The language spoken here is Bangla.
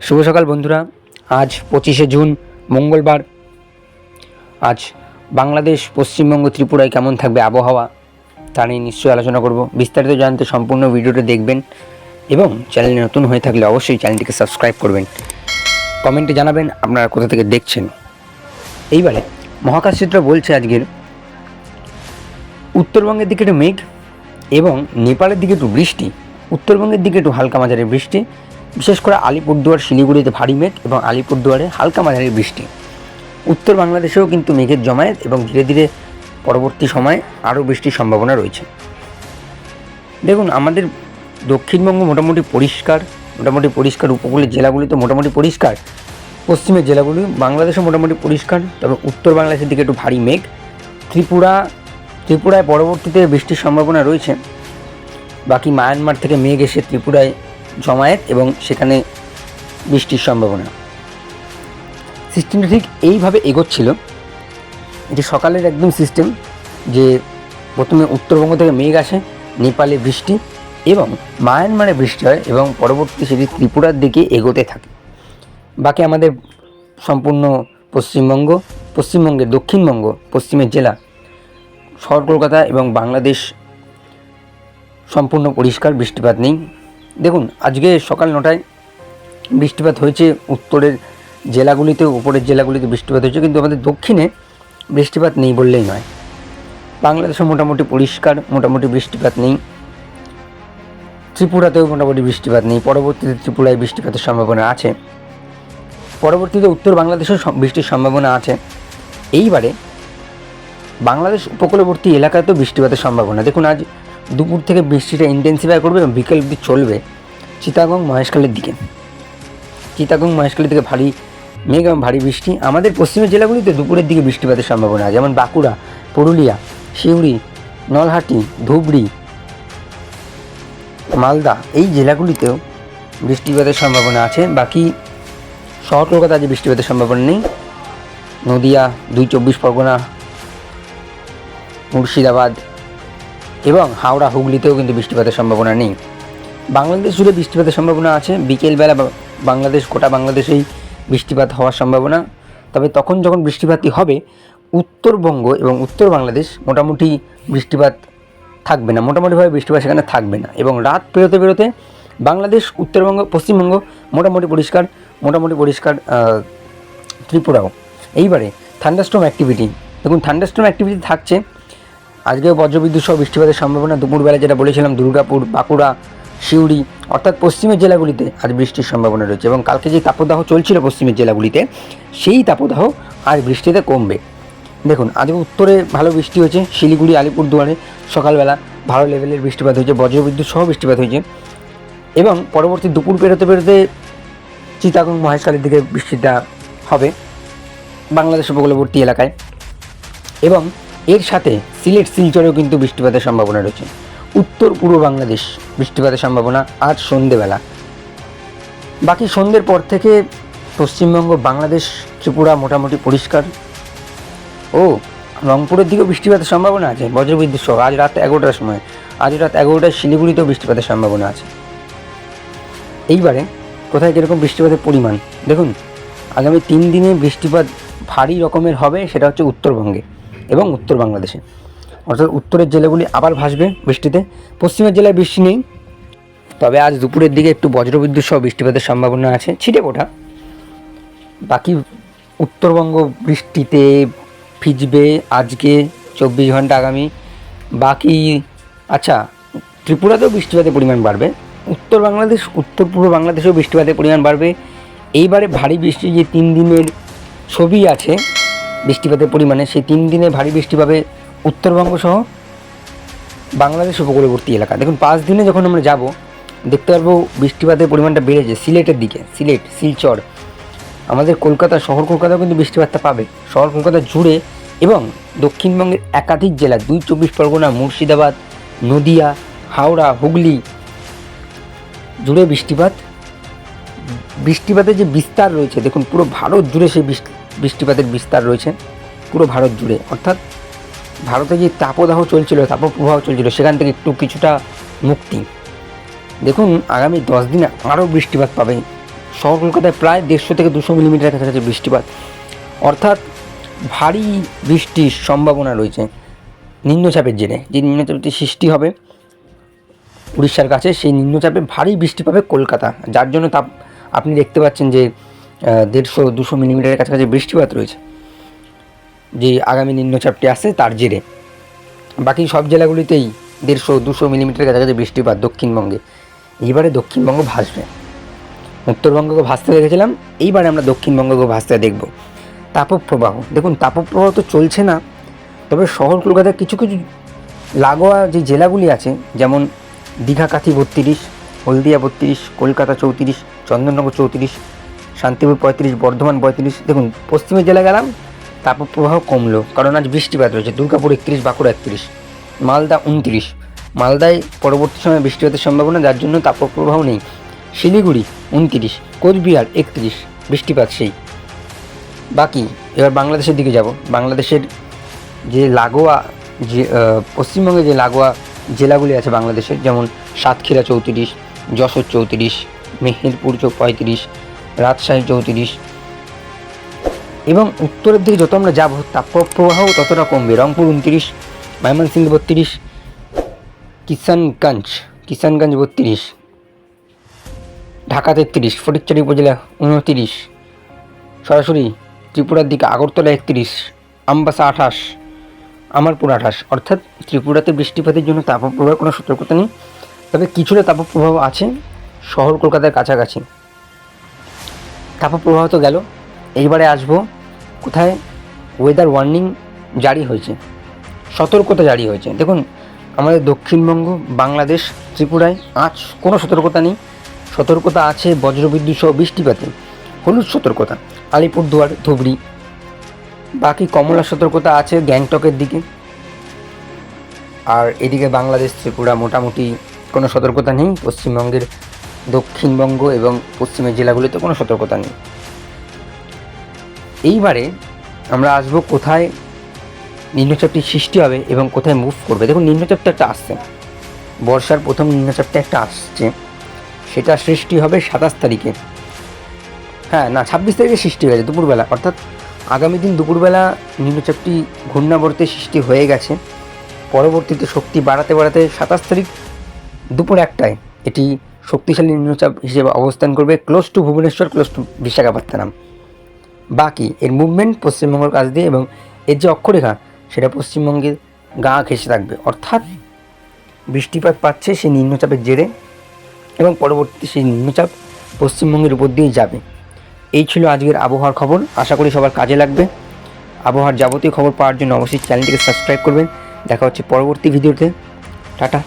শুভ সকাল বন্ধুরা। আজ 25শে জুন মঙ্গলবার। আজ বাংলাদেশ, পশ্চিমবঙ্গ, ত্রিপুরায় কেমন থাকবে আবহাওয়া তা নিয়ে নিশ্চয়ই আলোচনা করব। বিস্তারিত জানতে সম্পূর্ণ ভিডিওটা দেখবেন এবং চ্যানেলে নতুন হয়ে থাকলে অবশ্যই চ্যানেলটিকে সাবস্ক্রাইব করবেন। কমেন্টে জানাবেন আপনারা কোথা থেকে দেখছেন। এইবারে মহাকাশচিত্র বলছে আজকের উত্তরবঙ্গের দিকে একটু মেঘ এবং নেপালের দিকে একটু বৃষ্টি, উত্তরবঙ্গের দিকে একটু হালকা মাঝারি বৃষ্টি, বিশেষ করে আলিপুরদুয়ার, শিলিগুড়িতে ভারী মেঘ এবং আলিপুরদুয়ারে হালকা মাঝারি বৃষ্টি। উত্তর বাংলাদেশেও কিন্তু মেঘের জমায়েত এবং ধীরে ধীরে পরবর্তী সময়ে আরও বৃষ্টির সম্ভাবনা রয়েছে। দেখুন, আমাদের দক্ষিণবঙ্গ মোটামুটি পরিষ্কার, উপকূলের জেলাগুলি তো মোটামুটি পরিষ্কার, পশ্চিমের জেলাগুলি বাংলাদেশও মোটামুটি পরিষ্কার, তবে উত্তর বাংলাদেশের দিকে একটু ভারী মেঘ। ত্রিপুরায় পরবর্তীতে বৃষ্টির সম্ভাবনা রয়েছে। বাকি মায়ানমার থেকে মেঘ এসে ত্রিপুরায় জমায়েত এবং সেখানে বৃষ্টির সম্ভাবনা। সিস্টেমটা ঠিক এইভাবে এগোচ্ছিল। এটি সকালের একদম সিস্টেম, যে প্রথমে উত্তরবঙ্গ থেকে মেঘ আসে, নেপালে বৃষ্টি এবং মায়ানমারে বৃষ্টি হয় এবং পরবর্তী সেটি ত্রিপুরার দিকে এগোতে থাকে। বাকি আমাদের সম্পূর্ণ পশ্চিমবঙ্গের দক্ষিণবঙ্গ, পশ্চিমের জেলা, শহর কলকাতা এবং বাংলাদেশ সম্পূর্ণ পরিষ্কার, বৃষ্টিপাত নেই। দেখুন, আজকে সকাল 9টায় বৃষ্টিপাত হয়েছে উত্তরের জেলাগুলিতে, উপরের জেলাগুলিতে বৃষ্টিপাত হয়েছে, কিন্তু আমাদের দক্ষিণে বৃষ্টিপাত নেই বললেই নয়। বাংলাদেশও মোটামুটি পরিষ্কার, মোটামুটি বৃষ্টিপাত নেই। ত্রিপুরাতেও মোটামুটি বৃষ্টিপাত নেই। পরবর্তীতে ত্রিপুরায় বৃষ্টিপাতের সম্ভাবনা আছে, পরবর্তীতে উত্তর বাংলাদেশেও বৃষ্টির সম্ভাবনা আছে। এইবারে বাংলাদেশ উপকূলবর্তী এলাকাতেও বৃষ্টিপাতের সম্ভাবনা। দেখুন, আজ দুপুর থেকে বৃষ্টিটা ইন্টেন্সিফাই করবে এবং বিকেল অবধি চলবে চিটাগং মহেশখালীর দিকে ভারী মেঘ এবং ভারী বৃষ্টি। আমাদের পশ্চিমের জেলাগুলিতে দুপুরের দিকে বৃষ্টিপাতের সম্ভাবনা, যেমন বাঁকুড়া, পুরুলিয়া, সিউড়ি, নলহাটি, ধুবড়ি, মালদা, এই জেলাগুলিতেও বৃষ্টিপাতের সম্ভাবনা আছে। বাকি শহর কলকাতা আজ বৃষ্টিপাতের সম্ভাবনা নেই। নদিয়া, 2 চব্বিশ পরগনা, মুর্শিদাবাদ এবং হাওড়া, হুগলিতেও কিন্তু বৃষ্টিপাতের সম্ভাবনা নেই। বাংলাদেশ জুড়ে বৃষ্টিপাতের সম্ভাবনা আছে। বিকেলবেলা গোটা বাংলাদেশেই বৃষ্টিপাত হওয়ার সম্ভাবনা। তবে তখন যখন বৃষ্টিপাতই হবে, উত্তরবঙ্গ এবং উত্তর বাংলাদেশ মোটামুটি বৃষ্টিপাত থাকবে না, মোটামুটিভাবে বৃষ্টিপাত সেখানে থাকবে না। এবং রাত পেরোতে বাংলাদেশ, উত্তরবঙ্গ, পশ্চিমবঙ্গ মোটামুটি পরিষ্কার, ত্রিপুরাও। এইবারে থান্ডারস্টর্ম অ্যাক্টিভিটি, দেখুন থান্ডারস্টর্ম অ্যাক্টিভিটি থাকছে আজকেও। বজ্রবিদ্যুৎ সহ বৃষ্টিপাতের সম্ভাবনা। দুপুরবেলা যেটা বলেছিলাম, দুর্গাপুর, বাঁকুড়া, সিউড়ি অর্থাৎ পশ্চিমের জেলাগুলিতে আজ বৃষ্টির সম্ভাবনা রয়েছে। এবং কালকে যে তাপদাহ চলছিল পশ্চিমের জেলাগুলিতে, সেই তাপদাহ আজ বৃষ্টিতে কমবে। দেখুন, আজকে উত্তরে ভালো বৃষ্টি হয়েছে। শিলিগুড়ি, আলিপুরদুয়ারে সকালবেলা ভালো লেভেলের বৃষ্টিপাত হয়েছে, বজ্রবিদ্যুৎ সহ বৃষ্টিপাত হয়েছে। এবং পরবর্তী দুপুর পেরোতে চিটাগং মহেশখালীর দিকে বৃষ্টিটা হবে বাংলাদেশ উপকূলবর্তী এলাকায়। এবং এর সাথে সিলেট, শিলচরেও কিন্তু বৃষ্টিপাতের সম্ভাবনা রয়েছে। উত্তর পূর্ব বাংলাদেশ বৃষ্টিপাতের সম্ভাবনা আজ সন্ধেবেলা। বাকি সন্ধ্যের পর থেকে পশ্চিমবঙ্গ, বাংলাদেশ, ত্রিপুরা মোটামুটি পরিষ্কার। রংপুরের দিকেও বৃষ্টিপাতের সম্ভাবনা আছে, বজ্রবিদ্যুৎ সহ। আজ রাত 11টার সময়, শিলিগুড়িতেও বৃষ্টিপাতের সম্ভাবনা আছে। এইবারে কোথায় কীরকম বৃষ্টিপাতের পরিমাণ দেখুন। আগামী 3 দিনে বৃষ্টিপাত ভারী রকমের হবে, সেটা হচ্ছে উত্তরবঙ্গে এবং উত্তর বাংলাদেশে। অর্থাৎ উত্তরের জেলাগুলি আবার ভাসবে বৃষ্টিতে। পশ্চিমের জেলায় বৃষ্টি নেই, তবে আজ দুপুরের দিকে একটু বজ্রবিদ্যুৎ সহ বৃষ্টিপাতের সম্ভাবনা আছে, ছিটেফোঁটা। বাকি উত্তরবঙ্গ বৃষ্টিতে ভিজবে আজকে 24 ঘন্টা আগামী। বাকি ত্রিপুরাতেও বৃষ্টিপাতের পরিমাণ বাড়বে। উত্তর বাংলাদেশ, উত্তর পূর্ব বাংলাদেশেও বৃষ্টিপাতের পরিমাণ বাড়বে। এইবারে ভারী বৃষ্টি যে 3 দিনের ছবি আছে বৃষ্টিপাতের পরিমাণে, সেই 3 দিনে ভারী বৃষ্টি পাবে উত্তরবঙ্গ সহ বাংলাদেশ উপকূলবর্তী এলাকা। দেখুন, 5 দিনে যখন আমরা যাব, দেখতে পারবো বৃষ্টিপাতের পরিমাণটা বেড়েছে সিলেটের দিকে, শিলচর, আমাদের কলকাতা, শহর কলকাতাও কিন্তু বৃষ্টিপাতটা পাবে শহর কলকাতা জুড়ে। এবং দক্ষিণবঙ্গের একাধিক জেলা, 2 চব্বিশ পরগনা, মুর্শিদাবাদ, নদিয়া, হাওড়া, হুগলি জুড়ে বৃষ্টিপাতের যে বিস্তার রয়েছে, দেখুন পুরো ভারত জুড়ে সেই বৃষ্টিপাতের বিস্তার রয়েছে, পুরো ভারত জুড়ে। অর্থাৎ ভারতে যে তাপপ্রবাহ চলছিল, সেখান থেকে কিছুটা মুক্তি। দেখুন, আগামী 10 দিনে আরও বৃষ্টিপাত পাবে শহর কলকাতায় প্রায় 150 থেকে 200 মিলিমিটারের কাছাকাছি বৃষ্টিপাত, অর্থাৎ ভারী বৃষ্টির সম্ভাবনা রয়েছে নিম্নচাপের জেরে। যে নিম্নচাপটি সৃষ্টি হবে উড়িষ্যার কাছে, সেই নিম্নচাপে ভারী বৃষ্টি পাবে কলকাতা, যার জন্য আপনি দেখতে পাচ্ছেন যে 150-200 মিলিমিটারের কাছাকাছি বৃষ্টিপাত রয়েছে যে আগামী নিম্নচাপটি আসছে তার জেরে। বাকি সব জেলাগুলিতেই 150-200 মিলিমিটারের কাছাকাছি বৃষ্টিপাত দক্ষিণবঙ্গে। এইবারে দক্ষিণবঙ্গ ভাসবে, উত্তরবঙ্গকে ভাসতে দেখেছিলাম, এইবারে আমরা দক্ষিণবঙ্গকে ভাসতে দেখব। তাপপ্রবাহ, দেখুন তাপপ্রবাহ তো চলছে না, তবে শহর কলকাতার কিছু কিছু লাগোয়া যে জেলাগুলি আছে, যেমন দীঘা কাথি 32, হলদিয়া 32, কলকাতা 34, চন্দননগর 34, শান্তিপুর 35, বর্ধমান 35। দেখুন পশ্চিমের জেলা গেলাম, তাপপ্রবাহ কমলো, কারণ আজ বৃষ্টিপাত রয়েছে। দুর্গাপুর 31, বাঁকুড়া 31, মালদা 29। মালদায় পরবর্তী সময়ে বৃষ্টিপাতের সম্ভাবনা, যার জন্য তাপপ্রবাহ নেই। শিলিগুড়ি 29, কোচবিহার 31, বৃষ্টিপাত সেই। বাকি এবার বাংলাদেশের দিকে যাব। বাংলাদেশের যে লাগোয়া যে পশ্চিমবঙ্গে যে লাগোয়া জেলাগুলি আছে বাংলাদেশের, যেমন সাতক্ষীরা 34, যশোর 34, মেহেরপুর 35, রাজশাহী 34, এবং উত্তরের দিকে যত আমরা যাব তাপপ্রবাহ ততটা কমবে। রংপুর 29, ময়মনসিংহ 32, কিষানগঞ্জ 32, ঢাকা 33, ফটিকছড়ি উপজেলা 29, সরাসরি ত্রিপুরার দিকে আগরতলা 31, আমবাসা 28, আমারপুর 28। অর্থাৎ ত্রিপুরাতে বৃষ্টিপাতের জন্য তাপপ্রবাহের কোনো সতর্কতা নেই, তবে কিছুটা তাপপ্রবাহ আছে শহর কলকাতার কাছাকাছি। তাপপ্রবাহ তো গেল, এইবারে আসবো কোথায় ওয়েদার ওয়ার্নিং জারি হয়েছে, সতর্কতা জারি হয়েছে। দেখুন আমাদের দক্ষিণবঙ্গ, বাংলাদেশ, ত্রিপুরায় আজ কোনো সতর্কতা নেই। সতর্কতা আছে বজ্রবিদ্যুৎ সহ বৃষ্টিপাতে, হলুদ সতর্কতা আলিপুরদুয়ার, ধুবড়ি। বাকি কমলা সতর্কতা আছে গ্যাংটকের দিকে। আর এদিকে বাংলাদেশ, ত্রিপুরা মোটামুটি কোনো সতর্কতা নেই। পশ্চিমবঙ্গের দক্ষিণবঙ্গ এবং পশ্চিমের জেলাগুলিতে কোনো সতর্কতা নেই। এইবারে আমরা আসবো কোথায় নিম্নচাপটি সৃষ্টি হবে এবং কোথায় মুভ করবে। দেখুন নিম্নচাপটা একটা আসছে, বর্ষার প্রথম নিম্নচাপটা একটা আসছে, সেটা সৃষ্টি হবে 27 তারিখে। হ্যাঁ না, 26 তারিখে সৃষ্টি হয়ে গেছে দুপুরবেলা, অর্থাৎ আগামী দিন দুপুরবেলা নিম্নচাপটি ঘূর্ণাবর্তে সৃষ্টি হয়ে গেছে। পরবর্তীতে শক্তি বাড়াতে বাড়াতে 27 তারিখ দুপুর 1টায় এটি শক্তিশালী নিম্নচাপ হিসেবে অবস্থান করবে close two Bhubaneswar, close two Visakhapatnam. বাকি এর মুভমেন্ট পশ্চিমবঙ্গের কাছ দিয়ে, এবং এর যে অক্ষরেখা সেটা পশ্চিমবঙ্গের গা ঘেঁষে থাকবে, অর্থাৎ বৃষ্টিপাত পাচ্ছে সেই নিম্নচাপের জেরে, এবং পরবর্তীতে সেই নিম্নচাপ পশ্চিমবঙ্গের উপর দিয়ে যাবে। এই ছিল আজকের আবহাওয়ার খবর, আশা করি সবার কাজে লাগবে। আবহাওয়ার যাবতীয় খবর পাওয়ার জন্য অবশ্যই চ্যানেলটিকে সাবস্ক্রাইব করবেন। দেখা হচ্ছে পরবর্তী ভিডিওতে। টাটা।